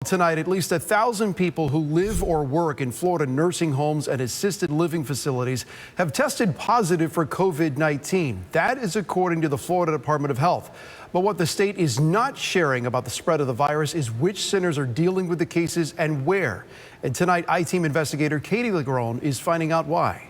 Tonight, at least 1,000 people who live or work in Florida nursing homes and assisted living facilities have tested positive for COVID-19. That is according to the Florida Department of Health. But what the state is not sharing about the spread of the virus is which centers are dealing with the cases and where. And tonight, I-Team investigator Katie Legrone is finding out why.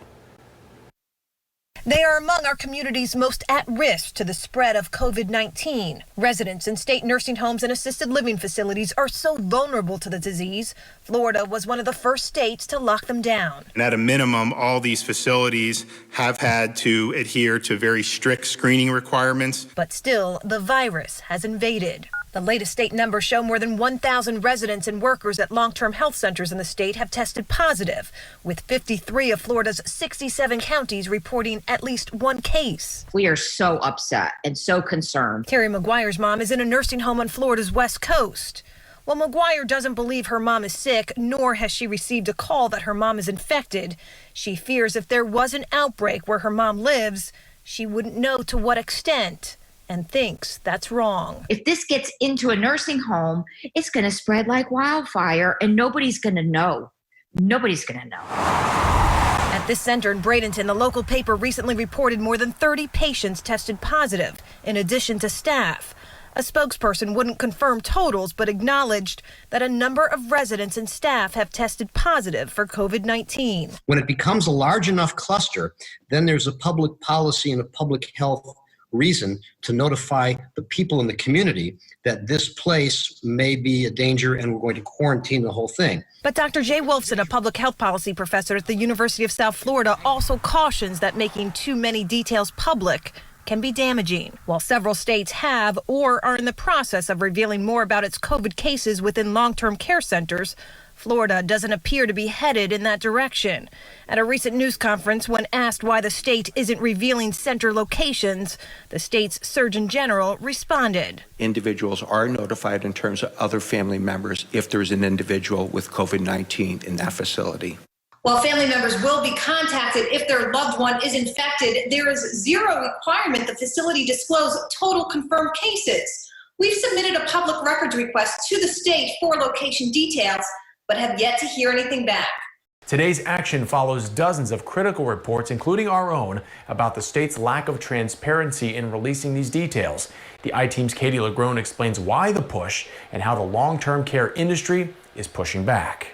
They are among our community's most at risk to the spread of COVID-19. Residents in state nursing homes and assisted living facilities are so vulnerable to the disease. Florida was one of the first states to lock them down. And at a minimum, all these facilities have had to adhere to very strict screening requirements. But still, the virus has invaded. The latest state numbers show more than 1,000 residents and workers at long-term health centers in the state have tested positive, with 53 of Florida's 67 counties reporting at least one case. We are so upset and so concerned. Terry McGuire's mom is in a nursing home on Florida's West Coast. While McGuire doesn't believe her mom is sick, nor has she received a call that her mom is infected, she fears if there was an outbreak where her mom lives, she wouldn't know to what extent, and thinks that's wrong. If this gets into a nursing home, it's going to spread like wildfire and nobody's going to know. Nobody's going to know. At this center in Bradenton, the local paper recently reported more than 30 patients tested positive, in addition to staff. A spokesperson wouldn't confirm totals, but acknowledged that a number of residents and staff have tested positive for COVID-19. When it becomes a large enough cluster, then there's a public policy and a public health reason to notify the people in the community that this place may be a danger and we're going to quarantine the whole thing. But Dr. Jay Wolfson, a public health policy professor at the University of South Florida, also cautions that making too many details public can be damaging. While several states have or are in the process of revealing more about its COVID cases within long-term care centers, Florida doesn't appear to be headed in that direction. At a recent news conference, when asked why the state isn't revealing center locations, the state's Surgeon General responded. Individuals are notified in terms of other family members if there's an individual with COVID-19 in that facility. While family members will be contacted if their loved one is infected, there is zero requirement the facility disclose total confirmed cases. We've submitted a public records request to the state for location details, but have yet to hear anything back. Today's action follows dozens of critical reports, including our own, about the state's lack of transparency in releasing these details. The I-Team's Katie Legrone explains why the push and how the long-term care industry is pushing back.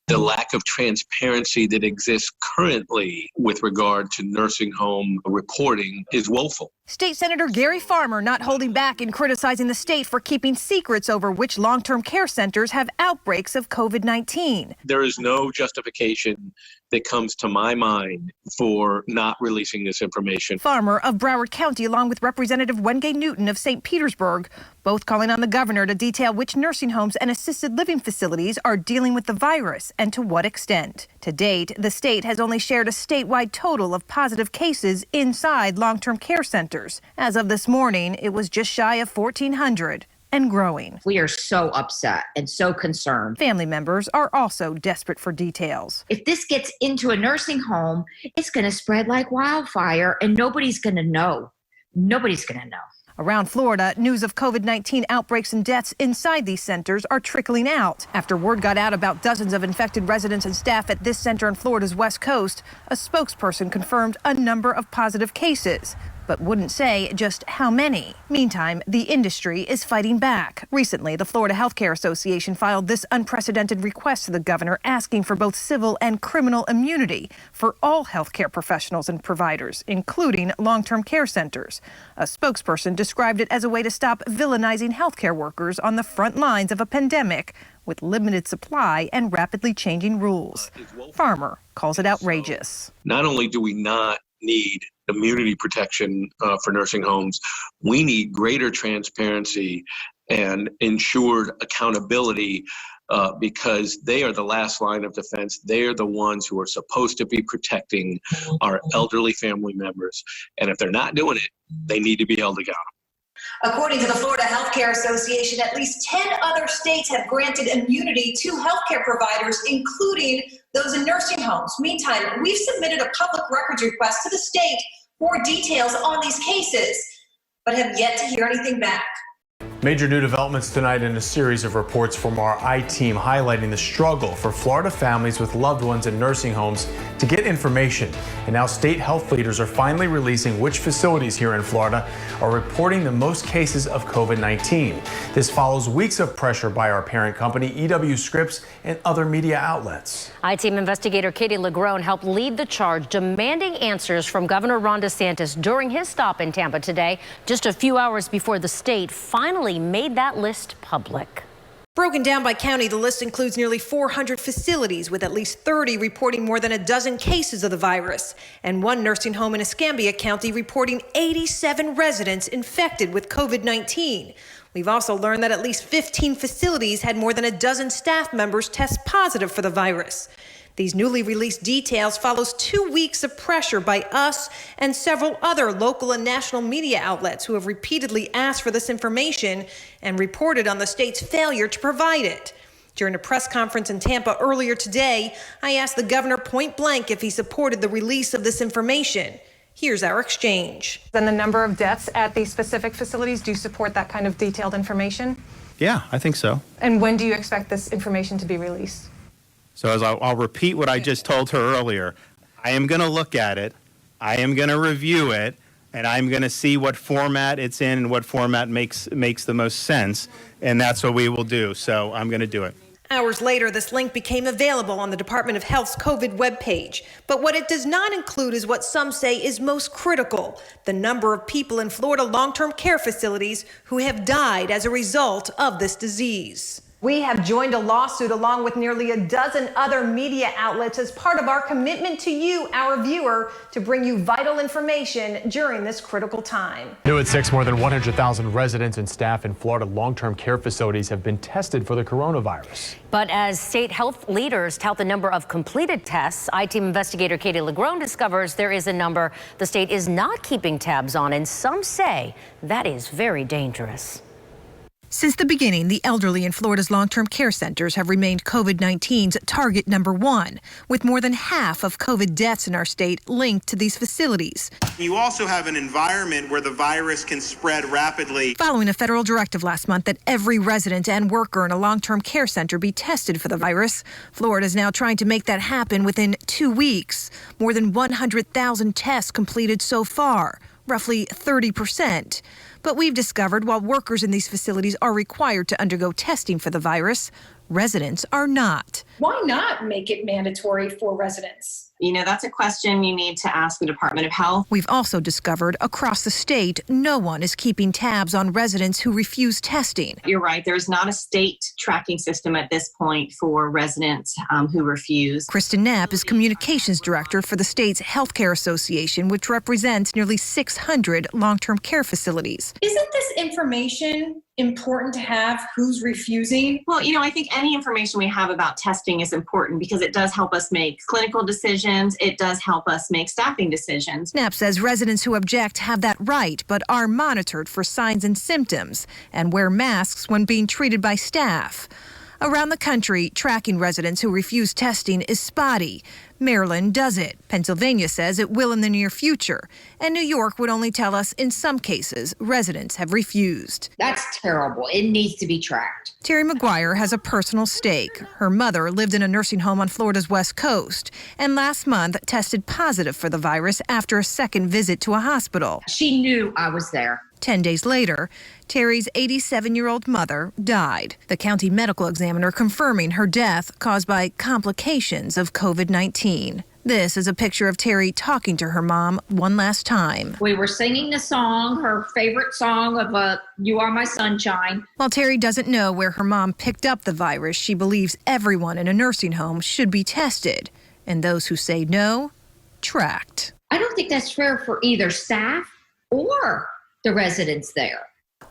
The lack of transparency that exists currently with regard to nursing home reporting is woeful. State Senator Gary Farmer not holding back in criticizing the state for keeping secrets over which long-term care centers have outbreaks of COVID-19. There is no justification that comes to my mind for not releasing this information. Farmer of Broward County, along with Representative Wengay Newton of St. Petersburg, both calling on the governor to detail which nursing homes and assisted living facilities are dealing with the virus and to what extent. To date, the state has only shared a statewide total of positive cases inside long-term care centers. As of this morning, it was just shy of 1,400 and growing. We are so upset and so concerned. Family members are also desperate for details. If this gets into a nursing home, it's going to spread like wildfire and nobody's going to know. Nobody's going to know. Around Florida, news of COVID-19 outbreaks and deaths inside these centers are trickling out. After word got out about dozens of infected residents and staff at this center on Florida's West Coast, a spokesperson confirmed a number of positive cases, but wouldn't say just how many. Meantime, the industry is fighting back. Recently, the Florida Healthcare Association filed this unprecedented request to the governor asking for both civil and criminal immunity for all healthcare professionals and providers, including long-term care centers. A spokesperson described it as a way to stop villainizing healthcare workers on the front lines of a pandemic with limited supply and rapidly changing rules. Farmer calls it outrageous. Not only do we not need immunity protection for nursing homes, we need greater transparency and ensured accountability because they are the last line of defense. They are the ones who are supposed to be protecting our elderly family members. And if they're not doing it, they need to be held accountable. According to the Florida Healthcare Association, at least 10 other states have granted immunity to healthcare providers, including those in nursing homes. Meantime, we've submitted a public records request to the state for details on these cases, but have yet to hear anything back. Major new developments tonight in a series of reports from our I-Team highlighting the struggle for Florida families with loved ones in nursing homes to get information. And now state health leaders are finally releasing which facilities here in Florida are reporting the most cases of COVID-19. This follows weeks of pressure by our parent company, EW Scripps, and other media outlets. I-Team investigator Katie Legrone helped lead the charge, demanding answers from Governor Ron DeSantis during his stop in Tampa today, just a few hours before the state finally made that list public. Broken down by county, the list includes nearly 400 facilities, with at least 30 reporting more than a dozen cases of the virus, and one nursing home in Escambia County reporting 87 residents infected with COVID-19. We've also learned that at least 15 facilities had more than a dozen staff members test positive for the virus. These newly released details follows 2 weeks of pressure by us and several other local and national media outlets who have repeatedly asked for this information and reported on the state's failure to provide it. During a press conference in Tampa earlier today, I asked the governor point blank if he supported the release of this information. Here's our exchange. Then the number of deaths at these specific facilities, do you support that kind of detailed information? Yeah, I think so. And when do you expect this information to be released? So as I'll repeat what I just told her earlier, I am going to look at it, I am going to review it, and I'm going to see what format it's in and what format makes the most sense, and that's what we will do. So I'm going to do it. Hours later, this link became available on the Department of Health's COVID webpage. But what it does not include is what some say is most critical: the number of people in Florida long-term care facilities who have died as a result of this disease. We have joined a lawsuit along with nearly a dozen other media outlets as part of our commitment to you, our viewer, to bring you vital information during this critical time. New at 6, more than 100,000 residents and staff in Florida long-term care facilities have been tested for the coronavirus. But as state health leaders tout the number of completed tests, I-Team investigator Katie Legrone discovers there is a number the state is not keeping tabs on, and some say that is very dangerous. Since the beginning, the elderly in Florida's long-term care centers have remained COVID-19's target number one, with more than half of COVID deaths in our state linked to these facilities. You also have an environment where the virus can spread rapidly. Following a federal directive last month that every resident and worker in a long-term care center be tested for the virus, Florida is now trying to make that happen within 2 weeks. More than 100,000 tests completed so far, roughly 30%. But we've discovered while workers in these facilities are required to undergo testing for the virus, residents are not. Why not make it mandatory for residents? You know, that's a question you need to ask the Department of Health. We've also discovered across the state, no one is keeping tabs on residents who refuse testing. You're right. There's not a state tracking system at this point for residents who refuse. Kristen Knapp is communications director for the state's Healthcare Association, which represents nearly 600 long-term care facilities. Isn't this information important to have? Who's refusing? Well, you know, I think any information we have about testing is important because it does help us make clinical decisions. It does help us make staffing decisions. Knapp says residents who object have that right, but are monitored for signs and symptoms and wear masks when being treated by staff. Around the country, tracking residents who refuse testing is spotty. Maryland does it. Pennsylvania says it will in the near future. And New York would only tell us in some cases residents have refused. That's terrible. It needs to be tracked. Terry McGuire has a personal stake. Her mother lived in a nursing home on Florida's West Coast and last month tested positive for the virus after a second visit to a hospital. She knew I was there. 10 days later, Terry's 87-year-old mother died. The county medical examiner confirming her death caused by complications of COVID-19. This is a picture of Terry talking to her mom one last time. We were singing the song, her favorite song of You Are My Sunshine. While Terry doesn't know where her mom picked up the virus, she believes everyone in a nursing home should be tested. And those who say no, tracked. I don't think that's fair for either staff or the residents there.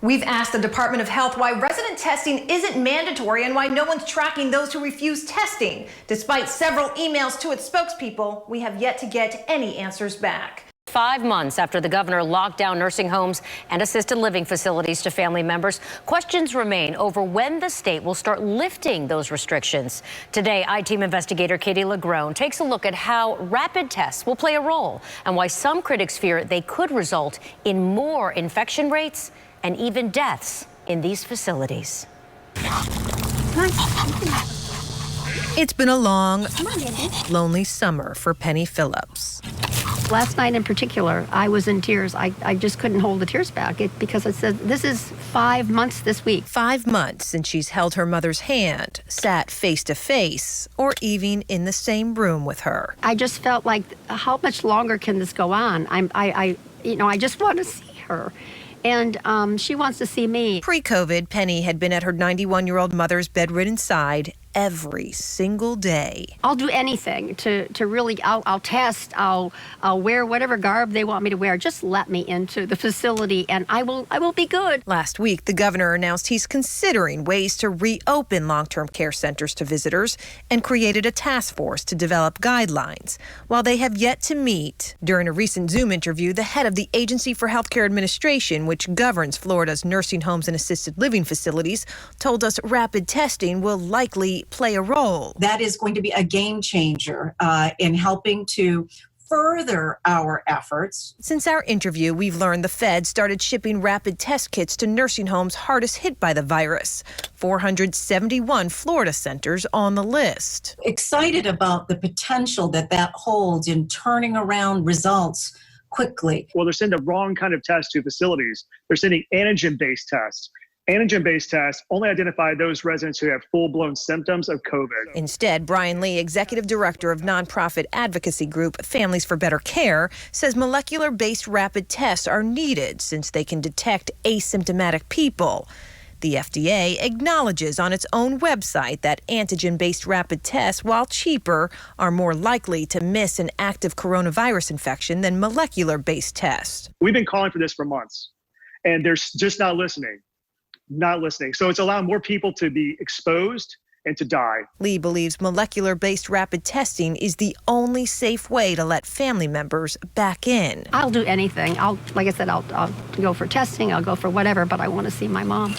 We've asked the Department of Health why resident testing isn't mandatory and why no one's tracking those who refuse testing. Despite several emails to its spokespeople, we have yet to get any answers back. 5 months after the governor locked down nursing homes and assisted living facilities to family members, questions remain over when the state will start lifting those restrictions. Today, I-Team investigator Katie Legrone takes a look at how rapid tests will play a role and why some critics fear they could result in more infection rates and even deaths. in these facilities. It's been a long, lonely summer for Penny Phillips. Last night in particular, I was in tears. I just couldn't hold the tears back because I said, this is 5 months this week. 5 months since she's held her mother's hand, sat face to face, or even in the same room with her. I just felt like, how much longer can this go on? I just want to see her. And she wants to see me. Pre-COVID, Penny had been at her 91-year-old mother's bedridden side every single day. I'll do anything to really, I'll test, I'll wear whatever garb they want me to wear. Just let me into the facility and I will be good. Last week, the governor announced he's considering ways to reopen long-term care centers to visitors and created a task force to develop guidelines. While they have yet to meet, during a recent Zoom interview, the head of the Agency for Healthcare Administration, which governs Florida's nursing homes and assisted living facilities, told us rapid testing will likely play a role. That is going to be a game changer in helping to further our efforts. Since our interview, we've learned the Fed started shipping rapid test kits to nursing homes hardest hit by the virus. 471 Florida centers on the list. Excited about the potential that holds in turning around results quickly. Well, they're sending the wrong kind of test to facilities. They're sending antigen-based tests. Antigen-based tests only identify those residents who have full-blown symptoms of COVID. Instead, Brian Lee, executive director of nonprofit advocacy group Families for Better Care, says molecular-based rapid tests are needed since they can detect asymptomatic people. The FDA acknowledges on its own website that antigen-based rapid tests, while cheaper, are more likely to miss an active coronavirus infection than molecular-based tests. We've been calling for this for months, and they're just not listening. So it's allowing more people to be exposed and to die. Lee believes molecular-based rapid testing is the only safe way to let family members back in. I'll do anything. Like I said, I'll go for testing, I'll go for whatever, but I want to see my mom.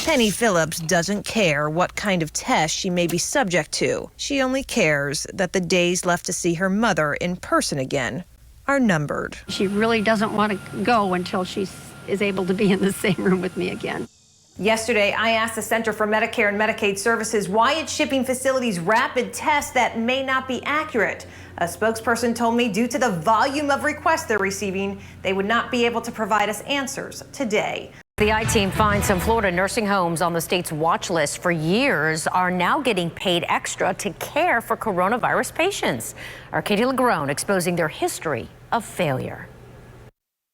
Penny Phillips doesn't care what kind of test she may be subject to. She only cares that the days left to see her mother in person again are numbered. She really doesn't want to go until she is able to be in the same room with me again. Yesterday, I asked the Center for Medicare and Medicaid Services why it's shipping facilities rapid tests that may not be accurate. A spokesperson told me due to the volume of requests they're receiving, they would not be able to provide us answers today. The I-Team finds some Florida nursing homes on the state's watch list for years are now getting paid extra to care for coronavirus patients. Our Katie LaGrone exposing their history of failure.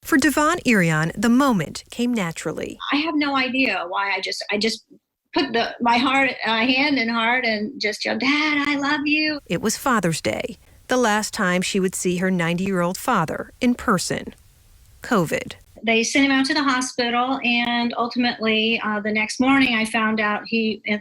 For Devon Irion, the moment came naturally. I have no idea why I just put my hand in heart and just yelled, "Dad, I love you." It was Father's Day, the last time she would see her 90-year-old father in person. COVID. They sent him out to the hospital, and ultimately the next morning I found out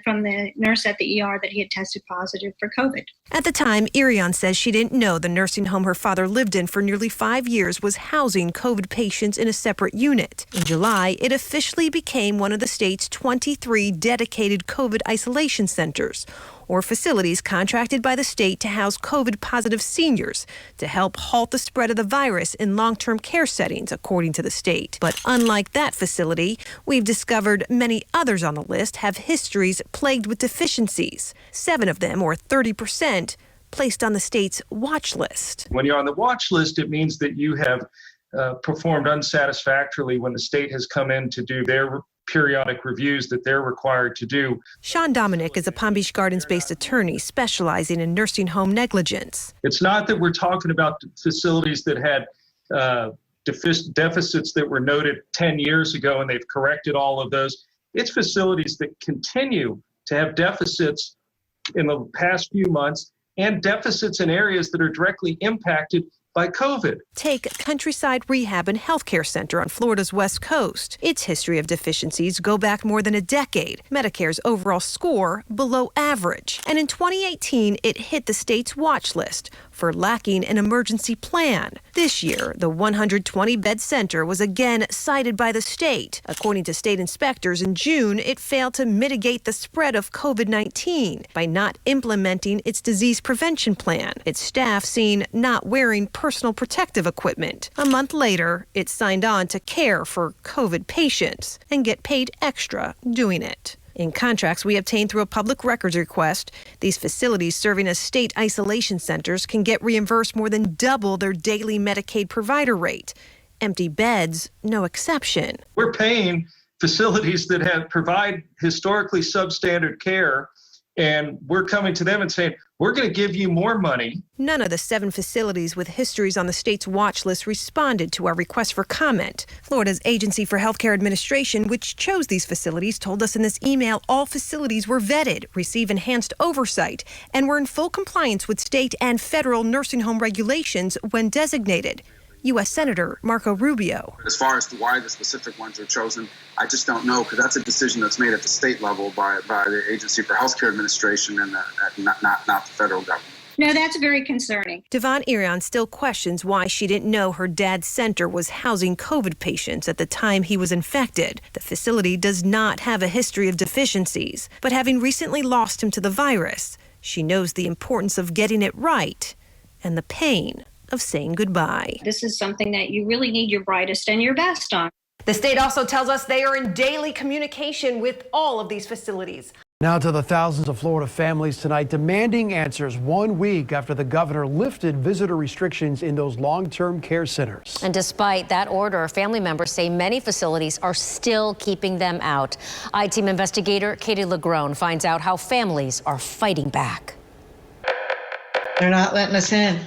from the nurse at the ER that he had tested positive for COVID. At the time, Irion says she didn't know the nursing home her father lived in for nearly 5 years was housing COVID patients in a separate unit. In July, it officially became one of the state's 23 dedicated COVID isolation centers, or facilities contracted by the state to house COVID-positive seniors to help halt the spread of the virus in long-term care settings, according to the state. But unlike that facility, we've discovered many others on the list have histories plagued with deficiencies. 7 of them, or 30%, placed on the state's watch list. When you're on the watch list, it means that you have performed unsatisfactorily when the state has come in to do their periodic reviews that they're required to do. Sean Dominic is a Palm Beach Gardens-based attorney specializing in nursing home negligence. It's not that we're talking about facilities that had deficits that were noted 10 years ago and they've corrected all of those. It's facilities that continue to have deficits in the past few months and deficits in areas that are directly impacted by COVID. Take Countryside Rehab and Healthcare Center on Florida's West Coast. Its history of deficiencies go back more than a decade. Medicare's overall score below average. And in 2018, it hit the state's watch list for lacking an emergency plan. This year, the 120-bed center was again cited by the state. According to state inspectors, in June, it failed to mitigate the spread of COVID-19 by not implementing its disease prevention plan. Its staff seen not wearing personal protective equipment. A month later, it signed on to care for COVID patients and get paid extra doing it. In contracts we obtained through a public records request, these facilities serving as state isolation centers can get reimbursed more than double their daily Medicaid provider rate. Empty beds, no exception. We're paying facilities that provide historically substandard care, and we're coming to them and saying, we're going to give you more money. None of the 7 facilities with histories on the state's watch list responded to our request for comment. Florida's Agency for Healthcare Administration, which chose these facilities, told us in this email all facilities were vetted, receive enhanced oversight, and were in full compliance with state and federal nursing home regulations when designated. U.S. Senator Marco Rubio. As far as to why the specific ones are chosen, I just don't know, because that's a decision that's made at the state level by the Agency for Healthcare Administration and not the federal government. No, that's very concerning. Devon Irion still questions why she didn't know her dad's center was housing COVID patients at the time he was infected. The facility does not have a history of deficiencies, but having recently lost him to the virus, she knows the importance of getting it right and the pain of saying goodbye. This is something that you really need your brightest and your best on. The state also tells us they are in daily communication with all of these facilities. Now to the thousands of Florida families tonight demanding answers 1 week after the governor lifted visitor restrictions in those long-term care centers. And despite that order, family members say many facilities are still keeping them out. I-Team investigator Katie LaGrone finds out how families are fighting back. They're not letting us in.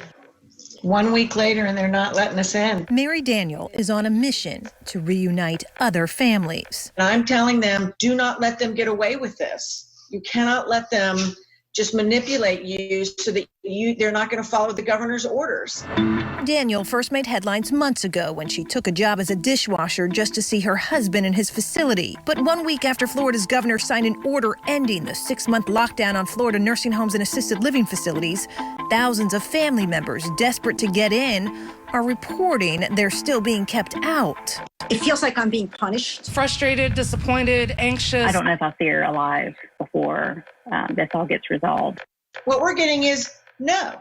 1 week later and they're not letting us in. Mary Daniel is on a mission to reunite other families. And I'm telling them, do not let them get away with this. You cannot let them just manipulate you so that they're not going to follow the governor's orders. Daniel first made headlines months ago when she took a job as a dishwasher just to see her husband in his facility. But 1 week after Florida's governor signed an order ending the 6-month lockdown on Florida nursing homes and assisted living facilities, thousands of family members desperate to get in are reporting they're still being kept out. It feels like I'm being punished. Frustrated, disappointed, anxious. I don't know if I'll see her alive before this all gets resolved. What we're getting is no,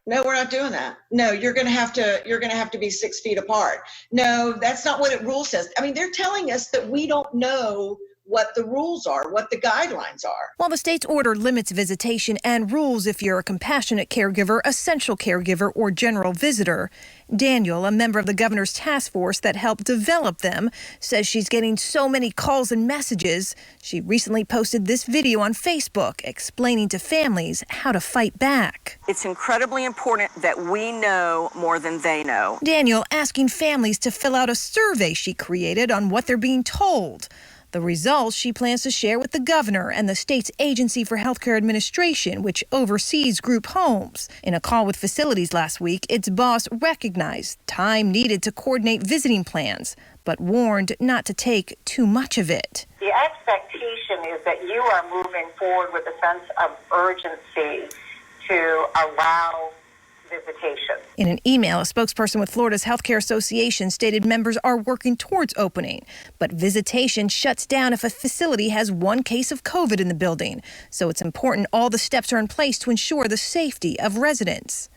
we're not doing that. No, you're going to have to be 6 feet apart. No, that's not what it rule says. I mean, they're telling us that we don't know what the rules are, what the guidelines are. While the state's order limits visitation and rules if you're a compassionate caregiver, essential caregiver, or general visitor, Daniel, a member of the governor's task force that helped develop them, says she's getting so many calls and messages. She recently posted this video on Facebook explaining to families how to fight back. It's incredibly important that we know more than they know. Daniel asking families to fill out a survey she created on what they're being told. The results she plans to share with the governor and the state's Agency for Healthcare Administration, which oversees group homes. In a call with facilities last week, its boss recognized time needed to coordinate visiting plans, but warned not to take too much of it. The expectation is that you are moving forward with a sense of urgency to allow visitation. In an email, a spokesperson with Florida's Healthcare Association stated members are working towards opening, but visitation shuts down if a facility has 1 case of COVID in the building. So it's important all the steps are in place to ensure the safety of residents.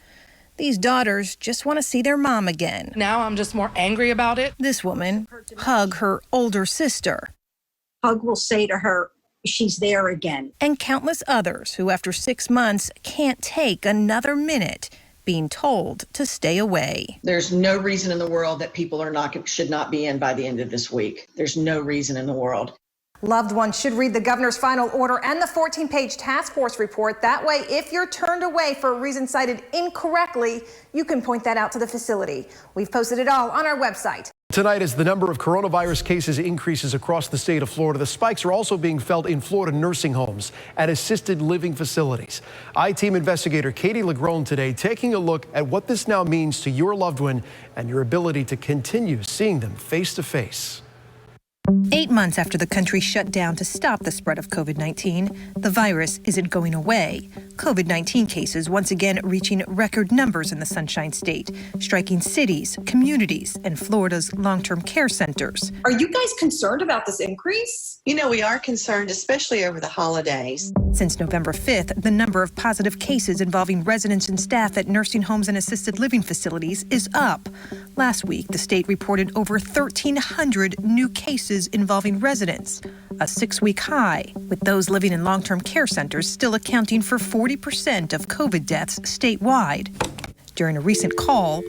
These daughters just want to see their mom again. Now I'm just more angry about it. This woman hug her older sister. Hug will say to her, she's there again. And countless others who after 6 months can't take another minute being told to stay away. There's no reason in the world that people should not be in by the end of this week. There's no reason in the world. Loved ones should read the governor's final order and the 14-page task force report. That way, if you're turned away for a reason cited incorrectly, you can point that out to the facility. We've posted it all on our website. Tonight, as the number of coronavirus cases increases across the state of Florida, the spikes are also being felt in Florida nursing homes and assisted living facilities. I-Team investigator Katie LaGrone today taking a look at what this now means to your loved one and your ability to continue seeing them face to face. 8 months after the country shut down to stop the spread of COVID-19, the virus isn't going away. COVID-19 cases once again reaching record numbers in the Sunshine State, striking cities, communities, and Florida's long-term care centers. Are you guys concerned about this increase? You know, we are concerned, especially over the holidays. Since November 5th, the number of positive cases involving residents and staff at nursing homes and assisted living facilities is up. Last week, the state reported over 1,300 new cases involving residents, a 6-week high, with those living in long-term care centers still accounting for 40% of COVID deaths statewide. During a recent call,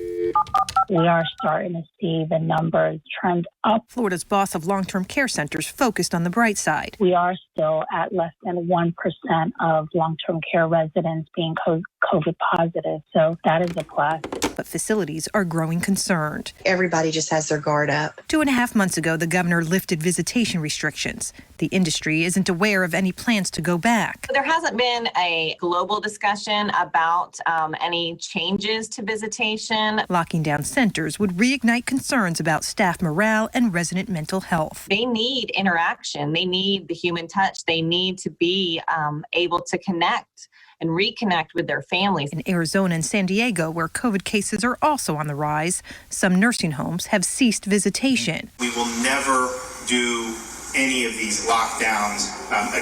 we are starting to see the numbers trend up. Florida's boss of long-term care centers focused on the bright side. We are still at less than 1% of long-term care residents being COVID positive, so that is a plus. But facilities are growing concerned. Everybody just has their guard up. 2.5 months ago, the governor lifted visitation restrictions. The industry isn't aware of any plans to go back. There hasn't been a global discussion about any changes to visitation. Locking down centers would reignite concerns about staff morale and resident mental health. They need interaction. They need the human touch. They need to be able to connect and reconnect with their families. In Arizona and San Diego, where COVID cases are also on the rise, some nursing homes have ceased visitation. We will never do any of these lockdowns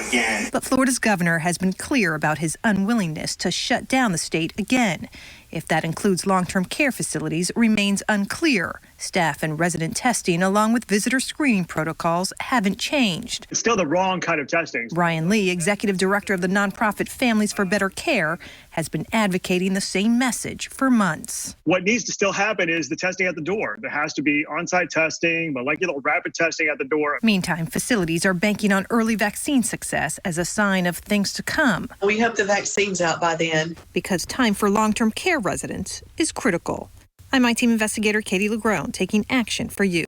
again. But Florida's governor has been clear about his unwillingness to shut down the state again. If that includes long-term care facilities remains unclear. Staff and resident testing, along with visitor screening protocols, haven't changed. It's still the wrong kind of testing. Ryan Lee, executive director of the nonprofit Families for Better Care, has been advocating the same message for months. What needs to still happen is the testing at the door. There has to be on-site testing, molecular rapid testing at the door. Meantime, facilities are banking on early vaccine success as a sign of things to come. We hope the vaccine's out by then. Because time for long-term care residents is critical. I'm my team investigator Katie LeGrone, taking action for you.